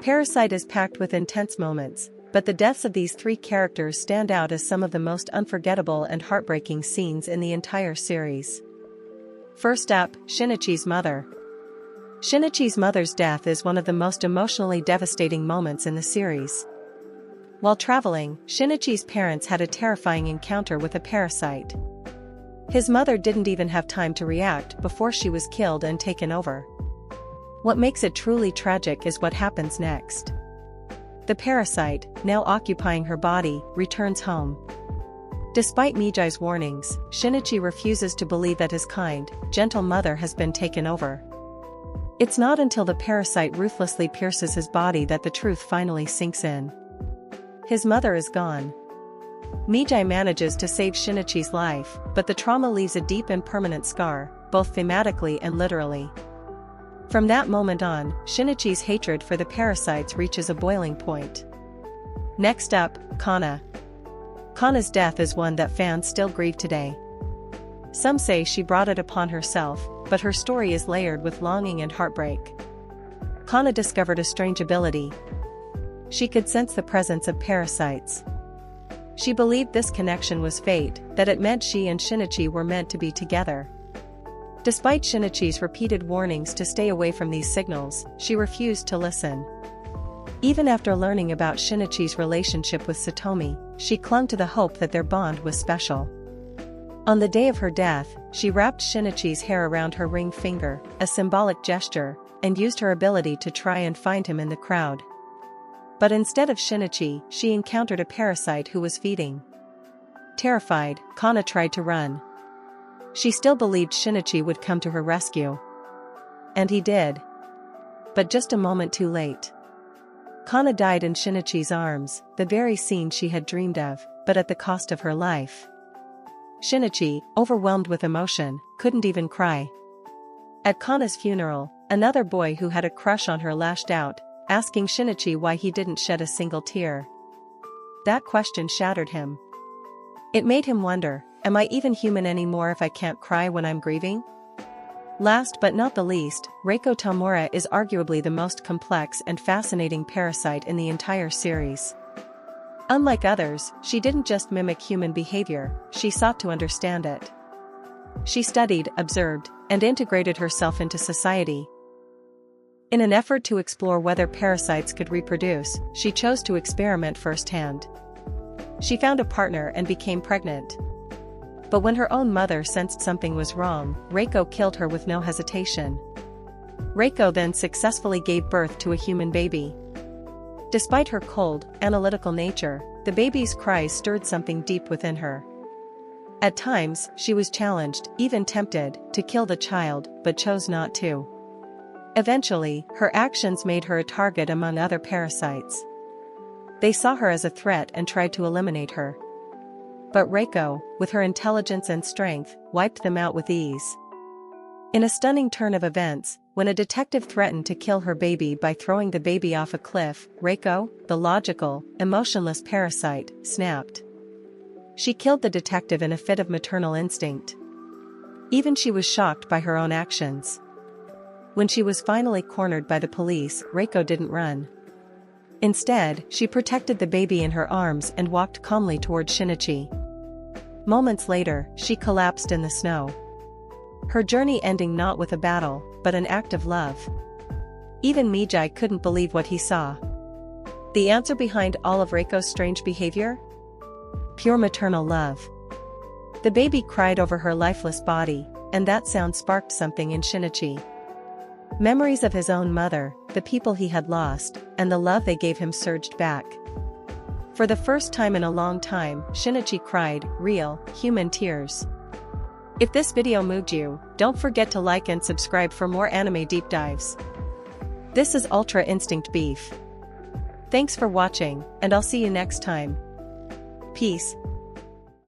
Parasyte is packed with intense moments, but the deaths of these three characters stand out as some of the most unforgettable and heartbreaking scenes in the entire series. First up, Shinichi's mother. Shinichi's mother's death is one of the most emotionally devastating moments in the series. While traveling, Shinichi's parents had a terrifying encounter with a parasite. His mother didn't even have time to react before she was killed and taken over. What makes it truly tragic is what happens next. The parasite, now occupying her body, returns home. Despite Mijai's warnings, Shinichi refuses to believe that his kind, gentle mother has been taken over. It's not until the parasite ruthlessly pierces his body that the truth finally sinks in. His mother is gone. Mijai manages to save Shinichi's life, but the trauma leaves a deep and permanent scar, both thematically and literally. From that moment on, Shinichi's hatred for the parasites reaches a boiling point. Next up, Kana. Kana's death is one that fans still grieve today. Some say she brought it upon herself, but her story is layered with longing and heartbreak. Kana discovered a strange ability. She could sense the presence of parasites. She believed this connection was fate, that it meant she and Shinichi were meant to be together. Despite Shinichi's repeated warnings to stay away from these signals, she refused to listen. Even after learning about Shinichi's relationship with Satomi, she clung to the hope that their bond was special. On the day of her death, she wrapped Shinichi's hair around her ring finger, a symbolic gesture, and used her ability to try and find him in the crowd. But instead of Shinichi, she encountered a parasite who was feeding. Terrified, Kana tried to run. She still believed Shinichi would come to her rescue. And he did. But just a moment too late. Kana died in Shinichi's arms, the very scene she had dreamed of, but at the cost of her life. Shinichi, overwhelmed with emotion, couldn't even cry. At Kana's funeral, another boy who had a crush on her lashed out, asking Shinichi why he didn't shed a single tear. That question shattered him. It made him wonder, am I even human anymore if I can't cry when I'm grieving? Last but not the least, Reiko Tamura is arguably the most complex and fascinating parasite in the entire series. Unlike others, she didn't just mimic human behavior, she sought to understand it. She studied, observed, and integrated herself into society. In an effort to explore whether parasites could reproduce, she chose to experiment firsthand. She found a partner and became pregnant. But when her own mother sensed something was wrong, Reiko killed her with no hesitation. Reiko then successfully gave birth to a human baby. Despite her cold, analytical nature, the baby's cries stirred something deep within her. At times, she was challenged, even tempted, to kill the child, but chose not to. Eventually, her actions made her a target among other parasites. They saw her as a threat and tried to eliminate her. But Reiko, with her intelligence and strength, wiped them out with ease. In a stunning turn of events, when a detective threatened to kill her baby by throwing the baby off a cliff, Reiko, the logical, emotionless parasite, snapped. She killed the detective in a fit of maternal instinct. Even she was shocked by her own actions. When she was finally cornered by the police, Reiko didn't run. Instead, she protected the baby in her arms and walked calmly toward Shinichi. Moments later, she collapsed in the snow. Her journey ending not with a battle, but an act of love. Even Mijai couldn't believe what he saw. The answer behind all of Reiko's strange behavior? Pure maternal love. The baby cried over her lifeless body, and that sound sparked something in Shinichi. Memories of his own mother, the people he had lost, and the love they gave him surged back. For the first time in a long time, Shinichi cried, real, human tears. If this video moved you, don't forget to like and subscribe for more anime deep dives. This is Ultra Instinct Beef. Thanks for watching, and I'll see you next time. Peace.